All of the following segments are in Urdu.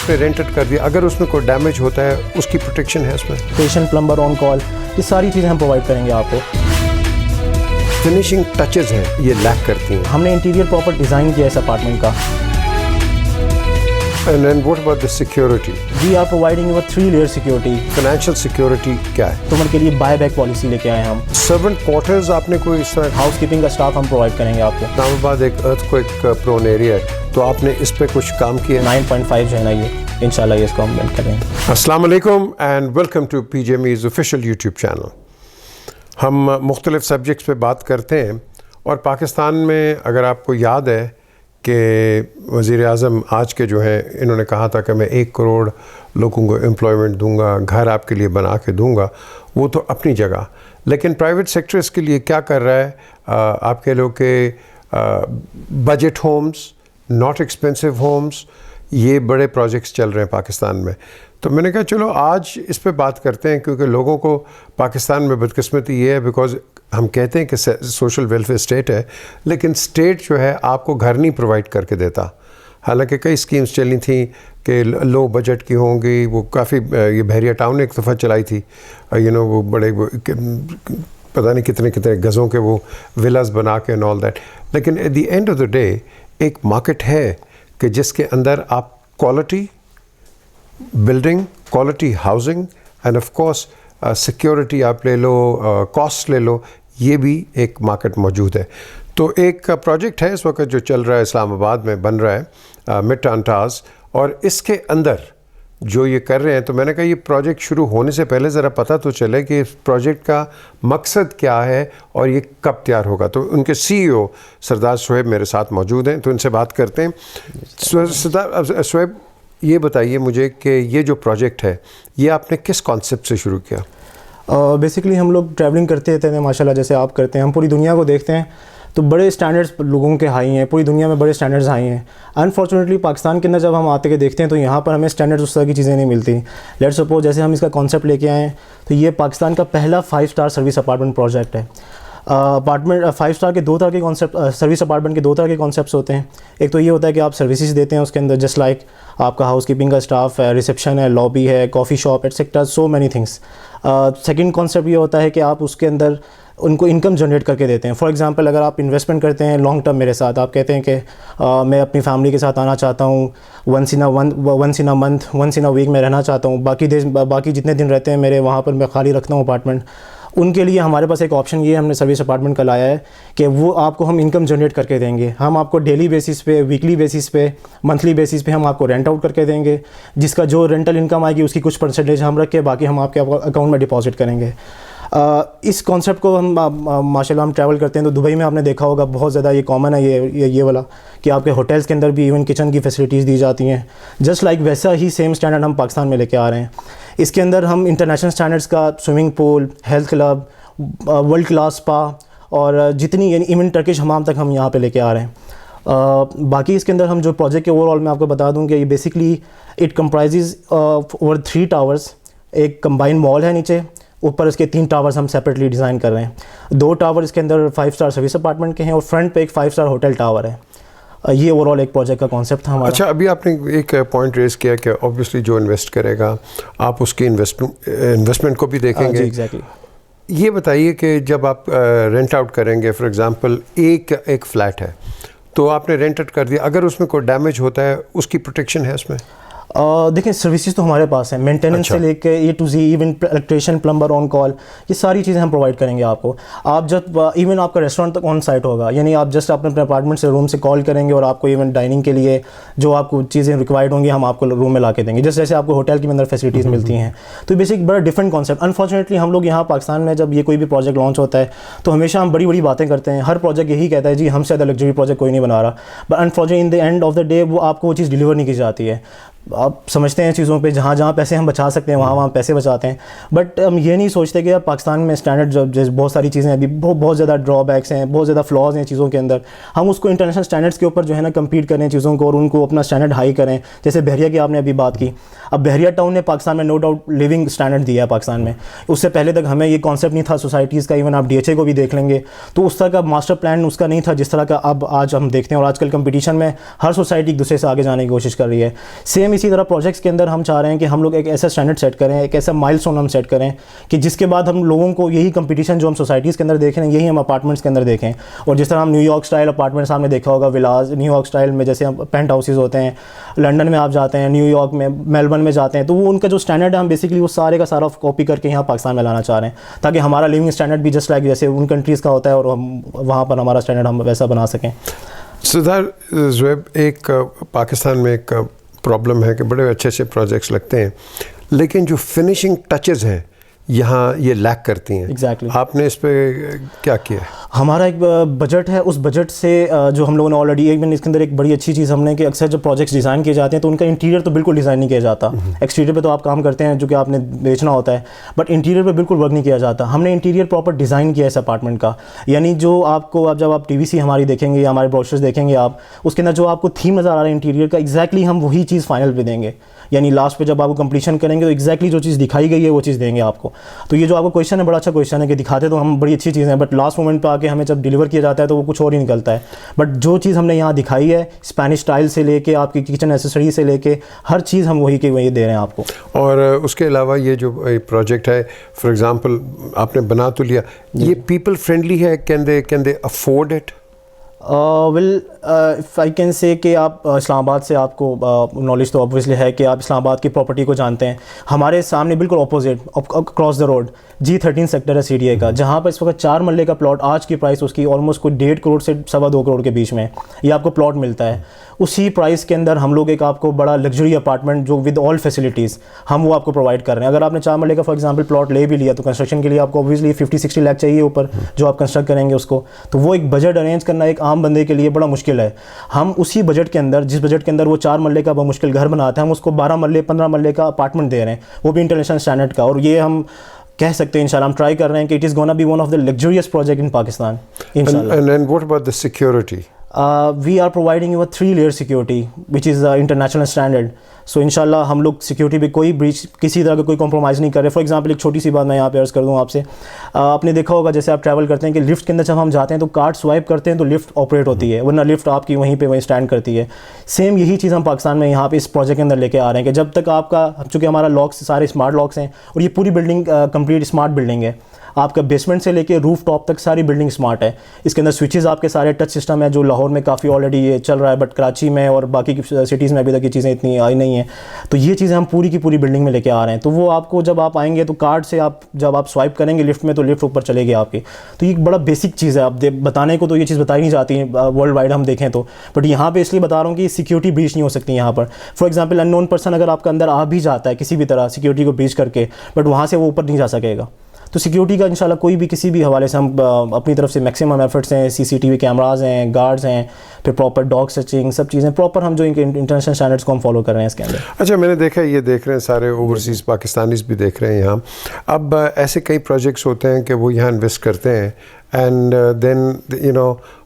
آپ نے رینٹڈ کر دیا, اگر اس میں کوئی ڈیمیج ہوتا ہے اس کی پروٹیکشن ہے اس میں؟ پیشنٹ, پلمبر آن کال, یہ ساری چیزیں ہم پرووائڈ کریں گے آپ کو. فنیشنگ ٹچز ہیں یہ لیک کرتی ہیں. ہم نے انٹیریئر پراپر ڈیزائن کیا اس اپارٹمنٹ کا. And then what about the security? We are providing you a 3-layer security. Financial security کیا ہے؟ تمہر کے لیے بائی بیک پالیسی لے کے آئے ہم. سرونٹ کوارٹرز آپ نے کوئی اس طرح؟ ہاؤس کیپنگ کا اسٹاف ہم پرووائڈ کریں گے آپ کو. اسلام آباد ایک ارتھ کو ایک پرون ایریا ہے, تو آپ نے اس پہ کچھ کام کیا؟ 9.5 جو ہے نا یہ انشاءاللہ یہ اس کو ہم بلڈ کریں گے. السلام علیکم and welcome to P J امیز آفیشیل یوٹیوب چینل. ہم مختلف سبجیکٹس پہ بات کرتے ہیں, اور پاکستان میں اگر آپ کو یاد ہے کہ وزیر اعظم آج کے جو ہیں انہوں نے کہا تھا کہ میں 1 کروڑ لوگوں کو امپلائمنٹ دوں گا, گھر آپ کے لیے بنا کے دوں گا, وہ تو اپنی جگہ, لیکن پرائیویٹ سیکٹر اس کے لیے کیا کر رہا ہے؟ آپ کہہ لو کہ budget homes, not expensive homes, یہ بڑے پروجیکٹس چل رہے ہیں پاکستان میں. تو میں نے کہا چلو آج اس پہ بات کرتے ہیں, کیونکہ لوگوں کو پاکستان میں بدقسمتی یہ ہے بیکاز ہم کہتے ہیں کہ سوشل ویلفیئر اسٹیٹ ہے, لیکن اسٹیٹ جو ہے آپ کو گھر نہیں پرووائڈ کر کے دیتا. حالانکہ کئی اسکیمز چلی تھیں کہ لو بجٹ کی ہوں گی, وہ کافی, یہ بحریہ ٹاؤن نے ایک دفعہ چلائی تھی, وہ بڑے پتہ نہیں کتنے کتنے گزوں کے وہ ولاز بنا کے اینڈ آل دیٹ. لیکن at the end of the day ایک مارکیٹ ہے کہ جس کے اندر آپ quality building, quality housing and of course security آپ لے لو, کاسٹ لے لو, یہ بھی ایک مارکیٹ موجود ہے. تو ایک پروجیکٹ ہے اس وقت جو چل رہا ہے اسلام آباد میں, بن رہا ہے مڈ ٹاؤن ٹاورز, اور اس کے اندر جو یہ کر رہے ہیں, تو میں نے کہا یہ پروجیکٹ شروع ہونے سے پہلے ذرا پتہ تو چلے کہ اس پروجیکٹ کا مقصد کیا ہے اور یہ کب تیار ہوگا. تو ان کے سی ای او سردار صہیب میرے ساتھ موجود ہیں, تو ان سے بات کرتے ہیں. سردار صہیب, یہ بتائیے مجھے کہ یہ جو پروجیکٹ ہے یہ آپ نے کس کانسیپٹ سے شروع کیا؟ بیسیکلی ہم لوگ ٹریولنگ کرتے رہتے ہیں ماشاء اللہ, جیسے آپ کرتے ہیں. ہم پوری دنیا کو دیکھتے ہیں تو بڑے اسٹینڈرڈس لوگوں کے ہائی ہیں, پوری دنیا میں بڑے اسٹینڈرڈز ہائی ہیں. انفارچونیٹلی پاکستان کے اندر جب ہم آتے کے دیکھتے ہیں تو یہاں پر ہمیں اسٹینڈرڈز اس طرح کی چیزیں نہیں ملتی. لیٹ سپوز جیسے ہم اس کا کانسیپٹ لے کے آئے ہیں, تو یہ پاکستان کا پہلا 5 اسٹار سروس اپارٹمنٹ پروجیکٹ ہے. اپارٹمنٹ 5 اسٹار کے 2 طرح کے کانسیپٹ, سروس اپارٹمنٹ کے 2 طرح کے کانسیپٹس ہوتے ہیں. ایک تو یہ ہوتا ہے کہ آپ سروسز دیتے ہیں اس کے اندر, جسٹ لائک آپ کا ہاؤس کیپنگ کا اسٹاف ہے, ریسیپشن ہے, لابی ہے, coffee shop et cetera, so many things. Second concept یہ ہوتا ہے کہ آپ اس کے اندر ان کو انکم جنریٹ کر کے دیتے ہیں. فار ایگزامپل اگر آپ انویسٹمنٹ کرتے ہیں لانگ ٹرم میرے ساتھ, آپ کہتے ہیں کہ میں اپنی فیملی کے ساتھ آنا چاہتا ہوں, once in a month, once in a week میں رہنا چاہتا ہوں, باقی جتنے دن رہتے ہیں میرے وہاں پر میں خالی رکھتا ہوں اپارٹمنٹ. ان کے لیے ہمارے پاس ایک آپشن یہ ہم نے سروس اپارٹمنٹ کا لایا ہے کہ وہ آپ کو ہم انکم جنریٹ کر کے دیں گے. ہم آپ کو ڈیلی بیسس پہ, ویکلی بیسس پہ, منتھلی بیسس پہ ہم آپ کو رینٹ آؤٹ کر کے دیں گے, جس کا جو رینٹل انکم آئے گی اس کی کچھ پرسنٹیج ہم رکھ کے باقی ہم آپ کے اکاؤنٹ میں ڈپازٹ کریں گے. اس کانسیپٹ کو ہم ماشاء اللہ ہم ٹریول کرتے ہیں تو دبئی میں آپ نے دیکھا ہوگا بہت زیادہ یہ کامن ہے یہ والا, کہ آپ کے ہوٹلس کے اندر بھی ایون کچن کی فیسلٹیز دی جاتی ہیں. جسٹ لائک ویسا ہی سیم اسٹینڈرڈ ہم پاکستان میں لے کے آ رہے ہیں. اس کے اندر ہم انٹرنیشنل اسٹینڈرڈس کا swimming pool, health club, world class spa, اور جتنی یعنی ایون ٹرکش حمام تک ہم یہاں پہ لے کے آ رہے ہیں. باقی اس کے اندر ہم جو پروجیکٹ کے اوور آل میں آپ کو بتا دوں کہ یہ بیسکلی اٹ کمپرائزز اوور 3 ٹاورس. ایک کمبائن مال ہے نیچے, اوپر اس کے 3 ٹاورس ہم سیپریٹلی ڈیزائن کر رہے ہیں. 2 ٹاور اس کے اندر 5 اسٹار سروس اپارٹمنٹ کے ہیں, اور فرنٹ پہ ایک 5 اسٹار ہوٹل ٹاور ہے. یہ اوور آل ایک پروجیکٹ کا کانسیپٹ تھا ہمارا. اچھا, ابھی آپ نے ایک پوائنٹ ریز کیا کہ اوبویسلی جو انویسٹ کرے گا آپ اس کی انویسٹمنٹ کو بھی دیکھیں گے. جی ایگزیکٹلی. یہ بتائیے کہ جب آپ رینٹ آؤٹ کریں گے, فار ایگزامپل ایک فلیٹ ہے تو آپ نے رینٹ آؤٹ کر دیا, اگر اس میں کوئی ڈیمیج ہوتا ہے اس کی پروٹیکشن ہے اس میں؟ دیکھیں سروسز تو ہمارے پاس ہیں, مینٹیننس سے لے کے A to Z, even electrician, plumber on call, یہ ساری چیزیں ہم پرووائڈ کریں گے آپ کو. آپ جب ایون آپ کا ریسٹورینٹ تک آن سائٹ ہوگا, یعنی آپ جسٹ اپنے اپارٹمنٹ سے روم سے کال کریں گے اور آپ کو ایون ڈائننگ کے لیے جو آپ کو چیزیں ریکوائرڈ ہوں گی ہم آپ کو روم میں لا کے دیں گے, جیسے آپ کو ہوٹل کے اندر فیسلٹیز ملتی ہیں. تو بیسک بڑا ڈفرنٹ کانسیپٹ. انفارچونیٹلی ہم لوگ یہاں پاکستان میں جب یہ کوئی بھی پروجیکٹ لانچ ہوتا ہے تو ہمیشہ ہم بڑی باتیں کرتے ہیں. ہر پروجیکٹ یہی کہتا ہے جی ہم سے زیادہ لگژری پروجیکٹ کوئی نہیں بنا رہا, but unfortunately in the end of the day وہ آپ کو وہ چیز ڈلیور نہیں کی جاتی ہے. آپ سمجھتے ہیں چیزوں پہ, جہاں پیسے ہم بچا سکتے ہیں وہاں پیسے بچاتے ہیں, بٹ ہم یہ نہیں سوچتے کہ پاکستان میں اسٹینڈرڈ جو بہت ساری چیزیں ابھی بہت زیادہ ڈرا بیکس ہیں, بہت زیادہ فلاز ہیں چیزوں کے اندر. ہم اس کو انٹرنیشنل اسٹینڈرڈس کے اوپر جو ہے نا کمپیٹ کریں چیزوں کو, اور ان کو اپنا اسٹینڈرڈ ہائی کریں. جیسے بحریہ کی آپ نے ابھی بات کی, اب بحریہ ٹاؤن نے پاکستان میں نو ڈاؤٹ لیونگ اسٹینڈرڈ دیا ہے پاکستان میں. اس سے پہلے تک ہمیں یہ کانسیپٹ نہیں تھا سوسائٹیز کا. ایون آپ DHA کو بھی دیکھ لیں گے تو اس طرح کا ماسٹر پلان اس کا نہیں تھا جس طرح کا اب آج ہم دیکھتے ہیں. اور آج کل کمپٹیشن میں ہر سوسائٹی ایک دوسرے سے آگے جانے کی کوشش کر رہی ہے. سیم اسی طرح پروجیکٹس کے اندر ہم چاہ رہے ہیں کہ ہم لوگ ایک ایسا اسٹینڈرڈ سیٹ کریں, ایک ایسا مائل اسٹون ہم سیٹ کریں کہ جس کے بعد ہم لوگوں کو یہی کمپٹیشن جو ہم سوسائٹیز کے اندر دیکھ رہے ہیں یہی ہم اپارٹمنٹس کے اندر دیکھیں. اور جس طرح ہم نیو یارک اسٹائل اپارٹمنٹس آپ نے دیکھا ہوگا, ولاز نیو یارک اسٹائل میں جیسے پینٹ ہاؤسز ہوتے ہیں, لنڈن میں آپ جاتے ہیں, نیو یارک میں, میلبرن میں جاتے ہیں, تو وہ ان کا جو اسٹینڈرڈ ہے ہم بیسکلی وہ سارے کا سارا کاپی کر کے یہاں پاکستان میں لانا چاہ رہے ہیں تاکہ ہمارا لیونگ اسٹینڈرڈ بھی جسٹ لائک جیسے ان کنٹریز کا ہوتا ہے اور ہم وہاں پر ہمارا اسٹینڈرڈ ہم ویسا بنا سکیں. سردار زویب, ایک پاکستان میں ایک پرابلم ہے کہ بڑے اچھے اچھے پروجیکٹس لگتے ہیں لیکن جو فنشنگ ٹچز ہیں یہاں یہ لیک کرتی ہیں. ایگزیکٹلی آپ نے اس پہ کیا کیا ہے؟ ہمارا ایک بجٹ ہے, اس بجٹ سے جو ہم لوگوں نے آلریڈی اس کے اندر ایک بڑی اچھی چیز ہم نے کہ اکثر جب پروجیکٹس ڈیزائن کیے جاتے ہیں تو ان کا انٹیریئر تو بالکل ڈیزائن نہیں کیا جاتا. ایکسٹیریئر پہ تو آپ کام کرتے ہیں جو کہ آپ نے بیچنا ہوتا ہے, بٹ انٹیریئر پہ بالکل ورک نہیں کیا جاتا. ہم نے انٹیریئر پراپر ڈیزائن کیا ہے اس اپارٹمنٹ کا, یعنی جو آپ کو جب آپ TVC ہماری دیکھیں گے یا ہمارے بروشرز دیکھیں گے آپ, اس کے اندر جو آپ کو تھیم نظر آ رہا ہے انٹیریئر کا ایگزیکٹلی ہم وہی چیز فائنل پہ دیں گے. یعنی لاسٹ پہ جب آپ کو کمپلیشن کریں گے تو ایگزیکٹلی جو چیز دکھائی گئی ہے وہ چیز دیں گے آپ کو. تو یہ جو آپ کو کویشچن ہے بڑا اچھا کویشچن ہے کہ دکھاتے تو ہم بڑی اچھی چیزیں ہیں بٹ لاسٹ مومنٹ پہ آ کے ہمیں جب ڈیلیور کیا جاتا ہے تو وہ کچھ اور ہی نکلتا ہے. بٹ جو چیز ہم نے یہاں دکھائی ہے اسپینش اسٹائل سے لے کے آپ کی کچن ایسیسری سے لے کے ہر چیز ہم وہی کے وہی دے رہے ہیں آپ کو. اور اس کے علاوہ یہ جو پروجیکٹ ہے فار ایگزامپل آپ نے بنا تو لیا, یہ پیپل فرینڈلی ہے, can they afford it? Well if I can say کہ آپ اسلام آباد سے آپ کو نالج تو اوبویسلی ہے کہ آپ اسلام آباد کی پراپرٹی کو جانتے ہیں. ہمارے سامنے بالکل opposite across the road G13 sector ہے CDA کا, جہاں پر اس وقت 4 مرلے کا پلاٹ آج کی پرائس اس کی آلموسٹ کوئی 1.5 کروڑ سے 2.25 کروڑ کے بیچ میں یہ آپ کو پلاٹ ملتا ہے. اسی پرائس کے اندر ہم لوگ ایک آپ کو بڑا لگژری اپارٹمنٹ جو ود آل فیسلٹیز ہم وہ آپ کو پرووائڈ کر رہے ہیں. اگر آپ نے 4 مرلے کا فار ایگزامپل پلاٹ لے بھی لیا تو کنسٹرکشن کے لیے آپ کو اوبویسلی 50-60 لاکھ چاہیے اوپر جو آپ کنسٹرکٹ کریں گے اس کو, تو وہ ایک بجٹ ارینج کرنا ایک عام بندے کے لیے بڑا مشکل ہے. ہم اسی بجٹ کے اندر جس بجٹ کے اندر وہ 4 مرلے کا بمشکل گھر بناتے ہیں ہم اس کو 12 مرلے 15 مرلے کا اپارٹمنٹ دے رہے ہیں, وہ بھی انٹرنیشنل اسٹینڈرڈ کا. اور یہ ہم کہہ سکتے ہیں انشاءاللہ ہم ٹرائی کر رہے ہیں کہ it is gonna be one of the luxurious project in Pakistan انشاءاللہ. And what about the security? We are providing you a 3-layer security which is international standard. سو انشاءاللہ ہم لوگ سیکورٹی پہ کوئی بریچ کسی طرح کا کوئی کمپرومائز نہیں کر رہے. فار ایگزامپل ایک چھوٹی سی بات میں یہاں پہ عرض کر دوں آپ سے, آپ نے دیکھا ہوگا جیسے آپ ٹریول کرتے ہیں کہ لفٹ کے اندر جب ہم جاتے ہیں تو کارڈ سوائپ کرتے ہیں تو لفٹ آپریٹ ہوتی ہے, ورنہ لفٹ آپ کی وہیں پہ وہیں اسٹینڈ کرتی ہے. سیم یہی چیز ہم پاکستان میں یہاں پہ اس پروجیکٹ کے اندر لے کے آ رہے ہیں کہ جب تک آپ کا, چونکہ ہمارا لاکس سارے اسمارٹ لاکس ہیں اور یہ پوری بلڈنگ کمپلیٹ اسمارٹ بلڈنگ ہے, آپ کا بیسمنٹ سے لے کے روف ٹاپ تک ساری بلڈنگ اسمارٹ ہے. اس کے اندر سوئچز آپ کے سارے ٹچ سسٹم ہے جو لاہور میں کافی آلریڈی یہ چل رہا ہے, بٹ کراچی میں اور باقی کی سٹیز میں ابھی تک یہ چیزیں اتنی آئی نہیں ہیں. تو یہ چیزیں ہم پوری کی پوری بلڈنگ میں لے کے آ رہے ہیں. تو وہ آپ کو جب آپ آئیں گے تو کارڈ سے آپ جب آپ سوائپ کریں گے لفٹ میں تو لفٹ اوپر چلے گی آپ کی. تو یہ ایک بڑا بیسک چیز ہے, آپ بتانے کو تو یہ چیز بتائی نہیں جاتی ہے ورلڈ وائڈ ہم دیکھیں تو, بٹ یہاں پہ اس لیے بتا رہا ہوں کہ سیکورٹی بریچ نہیں ہو سکتی یہاں پر. For example unknown person اگر آپ کا اندر آ بھی جاتا ہے کسی بھی طرح سیکورٹی کو بریچ کر کے, بٹ وہاں سے وہ اوپر نہیں جا سکے گا. تو سیکورٹی کا انشاءاللہ کوئی بھی کسی بھی حوالے سے ہم اپنی طرف سے میکسیمم ایفرٹس ہیں, CCTV کیمراز ہیں, گارڈز ہیں, پھر پراپر ڈاگ سرچنگ, سب چیزیں پراپر ہم جو انٹرنیشنل اسٹینڈرڈس کو ہم فالو کر رہے ہیں اس کے اندر. اچھا, میں نے دیکھا یہ دیکھ رہے ہیں سارے اوورسیز پاکستانیز بھی دیکھ رہے ہیں یہاں. اب ایسے کئی پروجیکٹس ہوتے ہیں کہ وہ یہاں انویسٹ کرتے ہیں اینڈ دین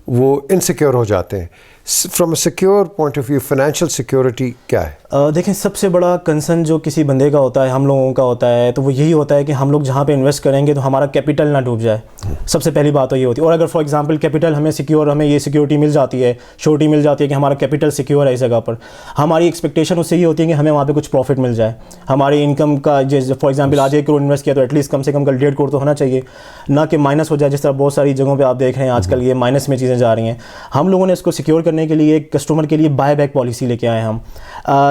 وہ انسیکیور ہو جاتے ہیں. From a secure point of view financial security کیا ہے؟ دیکھیں سب سے بڑا کنسرن جو کسی بندے کا ہوتا ہے, ہم لوگوں کا ہوتا ہے, تو وہ یہی ہوتا ہے کہ ہم لوگ جہاں پہ انویسٹ کریں گے تو ہمارا کیپٹل نہ ڈوب جائے. سب سے پہلی بات تو یہ ہوتی ہے. اور اگر فار ایگزامپل کیپٹل ہمیں سیکیور, ہمیں یہ سیکورٹی مل جاتی ہے, شورٹی مل جاتی ہے کہ ہمارا کیپٹل سیکیور ہے اس جگہ پر, ہماری ایکسپیکٹیشن اس سے یہ ہوتی ہے کہ ہمیں وہاں پہ کچھ پروفٹ مل جائے. ہماری انکم کا فار ایگزامپل آج 1 کروڑ انویسٹ کیا تو ایٹ لیسٹ کم سے کم کل 1.5 کروڑ تو ہونا چاہیے, نہ کہ مائنس ہو جائے جس طرح بہت ساری جگہوں پہ آپ دیکھ رہے ہیں آج کل یہ مائنس میں چیزیں جا رہی ہیں. ہم لوگوں نے اس کو سیکیور کرنے کے لیے ایک کسٹمر کے لیے بائی بیک پالیسی لے کے آئے ہیں ہم.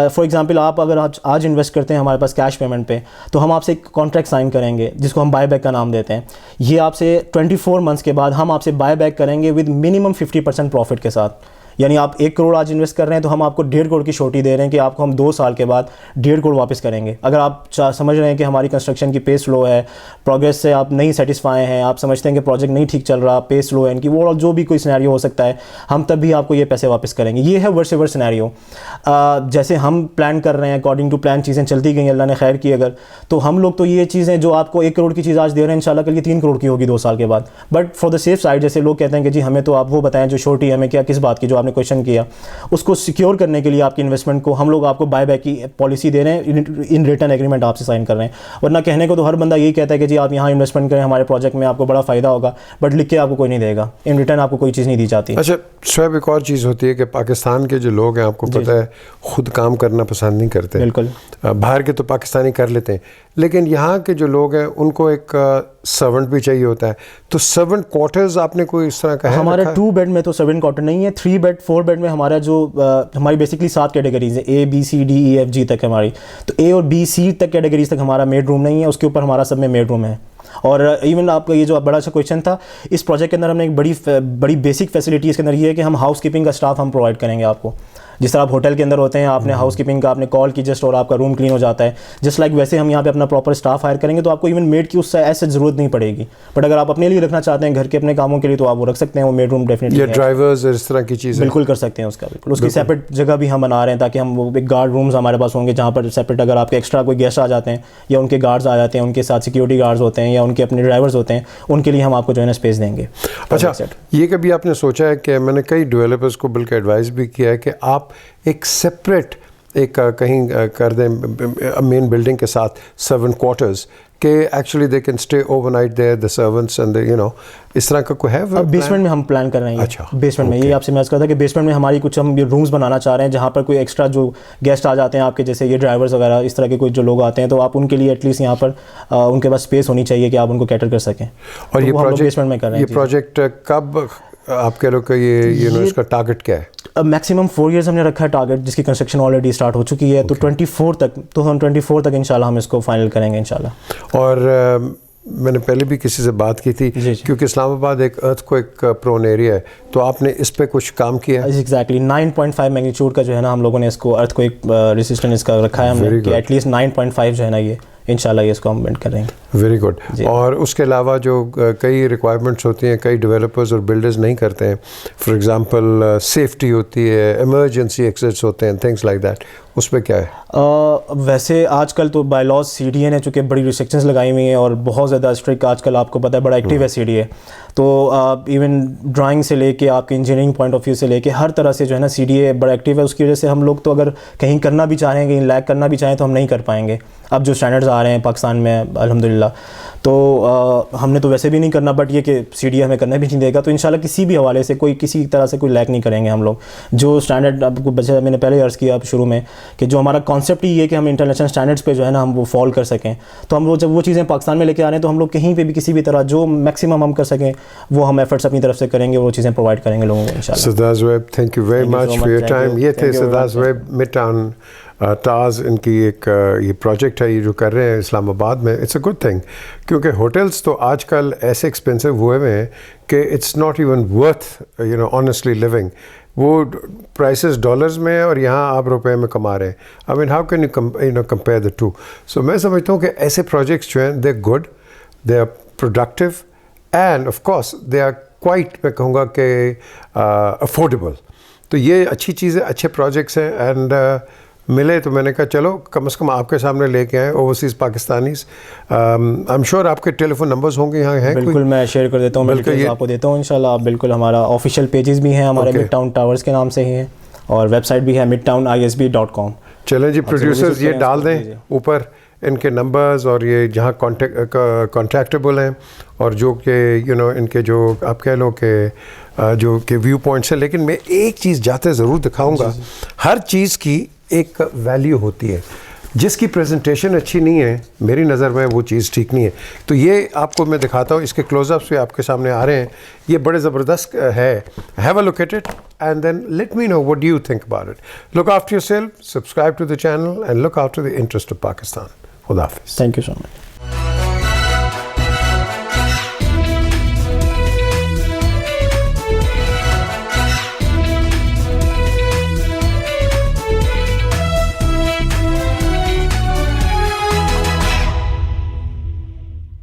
فار ایگزامپل آپ اگر آج انویسٹ کرتے ہیں ہمارے پاس کیش پیمنٹ پہ, تو ہم آپ سے ایک کانٹریکٹ سائن کریں گے جس کو ہم بائی بیک کا نام دیتے ہیں. یہ آپ سے 24 منتھس کے بعد ہم آپ سے بائی بیک کریں گے ود منیمم 50% پروفٹ کے ساتھ. یعنی آپ 1 کروڑ آج انویسٹ کر رہے ہیں تو ہم آپ کو 1.5 کروڑ کی شورٹی دے رہے ہیں کہ آپ کو ہم 2 سال کے بعد 1.5 کروڑ واپس کریں گے. اگر آپ سمجھ رہے ہیں کہ ہماری کنسٹرکشن کی پیس سلو ہے, پروگریس سے آپ نہیں سیٹسفائی ہیں, آپ سمجھتے ہیں کہ پروجیکٹ نہیں ٹھیک چل رہا, پیس سلو ہے ان کی, وہ جو بھی کوئی سینیریو ہو سکتا ہے, ہم تب بھی آپ کو یہ پیسے واپس کریں گے. یہ ہے ورس ایور سینیریو. جیسے ہم پلان کر رہے ہیں اکارڈنگ ٹو پلان چیزیں چلتی گئیں, اللہ نے خیر کی اگر, تو ہم لوگ تو یہ چیزیں جو آپ کو 1 کروڑ کی چیز آج دے رہے ہیں انشاءاللہ کل یہ 3 کروڑ کی ہوگی 2 سال کے بعد. But for the safe side جیسے لوگ کہتے ہیں کہ جی ہمیں تو آپ وہ بتائیں جو شورٹی ہمیں کیا کس بات کی, جو آپ نے نے کویشچن کیا, اس کو سیکیور کرنے کے لیے آپ کی انویسٹمنٹ کو ہم لوگ آپ کو بائی بیک کی پالیسی دے رہے ہیں, ان ریٹرن ایگریمنٹ آپ سے سائن کر رہے ہیں. ورنہ کہنے کو تو ہر بندہ یہی کہتا ہے کہ جی آپ یہاں انویسٹمنٹ کریں ہمارے پروجیکٹ میں, آپ کو بڑا فائدہ ہوگا, بٹ لکھ کے آپ کو کوئی نہیں دے گا, ان ریٹرن آپ کو کوئی چیز نہیں دی جاتی. اچھا شعیب, ایک اور چیز ہوتی ہے کہ پاکستان کے جو لوگ ہیں آپ کو پتہ ہے خود کام کرنا پسند نہیں کرتے. بالکل, باہر کے تو پاکستانی کر لیتے ہیں, لیکن یہاں کے جو لوگ ہیں ان کو ایک سرونٹ بھی چاہیے ہوتا ہے. تو سرونٹ کوارٹرز آپ نے کوئی اس طرح کا ہے؟ ہمارا 2 بیڈ میں تو سرونٹ کوارٹر نہیں ہے, 3 بیڈ 4 بیڈ میں ہمارا جو ہماری بیسکلی 7 کیٹیگریز ہیں, A B C D E F G تک ہماری. تو A اور B C تک کیٹیگریز تک ہمارا میڈ روم نہیں ہے, اس کے اوپر ہمارا سب میں میڈ روم ہے. اور ایون آپ کا یہ جو بڑا اچھا کویشچن تھا, اس پروجیکٹ کے اندر ہم نے ایک بڑی بیسک فیسلٹی اس کے اندر یہ ہے کہ ہم ہاؤس کیپنگ کا اسٹاف ہم پرووائڈ کریں گے آپ کو. جس طرح آپ ہوٹل کے اندر ہوتے ہیں, آپ نے ہاؤس کیپنگ کا آپ نے کال کی جسٹ اور آپ کا روم کلین ہو جاتا ہے, جسٹ لائک ویسے ہم یہاں پہ اپنا پراپر اسٹاف ہائر کریں گے. تو آپ کو ایون میڈ کی اس سے ایسے ضرورت نہیں پڑے گی, بٹ اگر آپ اپنے لیے رکھنا چاہتے ہیں گھر کے اپنے کاموں کے لیے تو آپ وہ رکھ سکتے ہیں, وہ میڈ روم ڈیفینیٹلی. یا ڈرائیورز اس طرح کی چیزیں بالکل کر سکتے ہیں اس کا, بالکل اس کی سیپریٹ جگہ بھی ہم بنا رہے ہیں تاکہ ہم وہ ایک گارڈ رومز ہمارے پاس ہوں گے جہاں پر سیپریٹ اگر آپ کے ایکسٹرا کوئی گیسٹ آ جاتے ہیں یا ان کے گارڈز آ جاتے ہیں, ان کے ساتھ سیکیورٹی گارڈز ہوتے ہیں یا ان کے اپنے ڈرائیورز ہوتے ہیں, ان کے لیے ہم آپ کو جو ہے نا اسپیس دیں گے. اچھا, یہ کبھی آپ نے سوچا ہے کہ میں نے کئی ڈیولپرز کو بلکہ ایڈوائز بھی کیا ہے کہ آپ ایک سپریٹ ایک کہیں کر دیں مین بلڈنگ کے ساتھ سرونٹ کوارٹرز کہ actually they can stay overnight there the servants and you know, اس طرح کا کوئی ہے؟ بیسمنٹ میں ہم پلان کر رہے ہیں. اچھا, بیسمنٹ میں یہ آپ سے میں کہا تھا کہ بیسمنٹ میں ہماری کچھ ہم رومز بنانا چاہ رہے ہیں جہاں پر کوئی ایکسٹرا جو گیسٹ آ جاتے ہیں آپ کے, جیسے یہ ڈرائیورز وغیرہ اس طرح کے کوئی جو لوگ آتے ہیں, تو آپ ان کے لیے ایٹ لیسٹ یہاں پر ان کے پاس اسپیس ہونی چاہیے کہ آپ ان کو کیٹر کر سکیں. اور یہ بیسمنٹ میں کر رہے ہیں. یہ پروجیکٹ کب آپ کہہ لو کہ یہ اس کا ٹارگٹ کیا ہے؟ میکسیمم 4 ایئرز ہم نے رکھا ہے ٹارگٹ, جس کی کنسٹرکشن آلریڈی اسٹارٹ ہو چکی ہے. تو 2024 تک انشاءاللہ ہم اس کو فائنل کریں گے انشاءاللہ. اور میں نے پہلے بھی کسی سے بات کی تھی کیونکہ اسلام آباد ایک ارتھ کو ایک پرون ایریا ہے, تو آپ نے اس پہ کچھ کام کیا ہے؟ ایگزیکٹلی 9.5 میگنیچیوڈ کا جو ہے نا ہم لوگوں نے اس کو ارتھ کو ایک ریسسٹنس کا رکھا ہے ہم نے کہ ایٹ لیسٹ 9.5 جو ہے نا یہ انشاءاللہ یہ اس کو ہم بینڈ کریں گے. Very good. اور اس کے علاوہ جو کئی ریکوائرمنٹس ہوتی ہیں کئی ڈیولپرز اور بلڈرز نہیں کرتے ہیں, فار ایگزامپل سیفٹی ہوتی ہے, ایمرجنسی ایکسٹس ہوتے ہیں, تھنگس لائک دیٹ, اس پہ کیا ہے؟ ویسے آج کل تو bylaws C D A نے چونکہ بڑی ریسٹرکشنز لگائی ہوئی ہیں اور بہت زیادہ اسٹرکٹ آج کل آپ کو پتہ ہے بڑا ایکٹیو ہے سی ڈی اے. تو ایون ڈرائنگ سے لے کے آپ کے انجینئرنگ پوائنٹ آف ویو سے لے کے ہر طرح سے جو ہے نا سی ڈی اے بڑا ایکٹیو ہے. اس کی وجہ سے ہم لوگ تو اگر کہیں کرنا بھی چاہیں کہیں لیگ کرنا بھی چاہیں تو ہم نہیں کر پائیں گے. اب جو اسٹینڈرڈز آ رہے ہیں پاکستان میں الحمدللہ, تو ہم نے تو ویسے بھی نہیں کرنا, بٹ یہ کہ سی ڈی اے ہمیں کرنا بھی نہیں دے گا. تو انشاءاللہ کسی بھی حوالے سے کوئی کسی طرح سے کوئی لیگ نہیں کریں گے ہم لوگ. جو اسٹینڈرڈ آپ کو بچے میں نے پہلے عرض کیا شروع میں کہ جو ہمارا کانسیپٹ ہی یہ کہ ہم انٹرنیشنل اسٹینڈرڈس پہ جو ہے نا ہم وہ فالو کر سکیں. تو ہم جب وہ چیزیں پاکستان میں لے کے آ رہے ہیں تو ہم لوگ کہیں پہ بھی کسی بھی طرح جو میکسیمم ہم کر سکیں وہ ہم ایفرٹس اپنی طرف سے کریں گے, وہ چیزیں پرووائڈ کریں گے لوگوں کو انشاءاللہ. Sardar Zohaib, thank you very much for your time. یہ تھے سردار زویب مڈ ٹاؤن تاز, ان کی ایک یہ پروجیکٹ ہے یہ جو کر رہے ہیں اسلام آباد میں. اٹس اے گڈ تھنگ کیونکہ ہوٹلس تو آج کل ایسے ایکسپینسو ہوئے ہوئے ہیں کہ it's not even worth you know honestly living. وہ پرائسز ڈالرز میں ہیں اور یہاں آپ روپے میں کما رہے ہیں. I mean how can you know compare the two. So میں سمجھتا ہوں کہ ایسے پروجیکٹس جو ہیں they good, they are productive and of course they are quite, میں کہوں گا کہ افورڈیبل. تو یہ اچھی چیزیں, اچھے پروجیکٹس ہیں. اینڈ ملے تو میں نے کہا چلو کم از کم آپ کے سامنے لے کے آئیں overseas Pakistanis. I am sure آپ کے ٹیلی فون نمبرز ہوں گے یہاں ہیں. بالکل میں شیئر کر دیتا ہوں, بالکل آپ کو دیتا ہوں انشاءاللہ. آپ بالکل ہمارا آفیشیل پیجز بھی ہیں ہمارے مڈ ٹاؤن ٹاورز کے نام سے ہی ہیں, اور ویب سائٹ بھی ہے midtownisb.com. چلیں جی پروڈیوسرز یہ ڈال دیں اوپر ان کے نمبرز, اور یہ جہاں کانٹیکٹیبل ہیں, اور جو کہ یو نو ان کے جو آپ کہہ لو کہ جو کہ ویو پوائنٹس ہیں. لیکن میں ایک چیز جاتے ضرور دکھاؤں گا, ہر چیز کی ایک ویلیو ہوتی ہے. جس کی پریزنٹیشن اچھی نہیں ہے میری نظر میں وہ چیز ٹھیک نہیں ہے. تو یہ آپ کو میں دکھاتا ہوں, اس کے کلوز اپس بھی آپ کے سامنے آ رہے ہیں. یہ بڑے زبردست ہے. Have a look at it and then let me know what do you think about it. Look after yourself, subscribe to the channel and look after the interest of Pakistan. خدا حافظ. Thank you so much.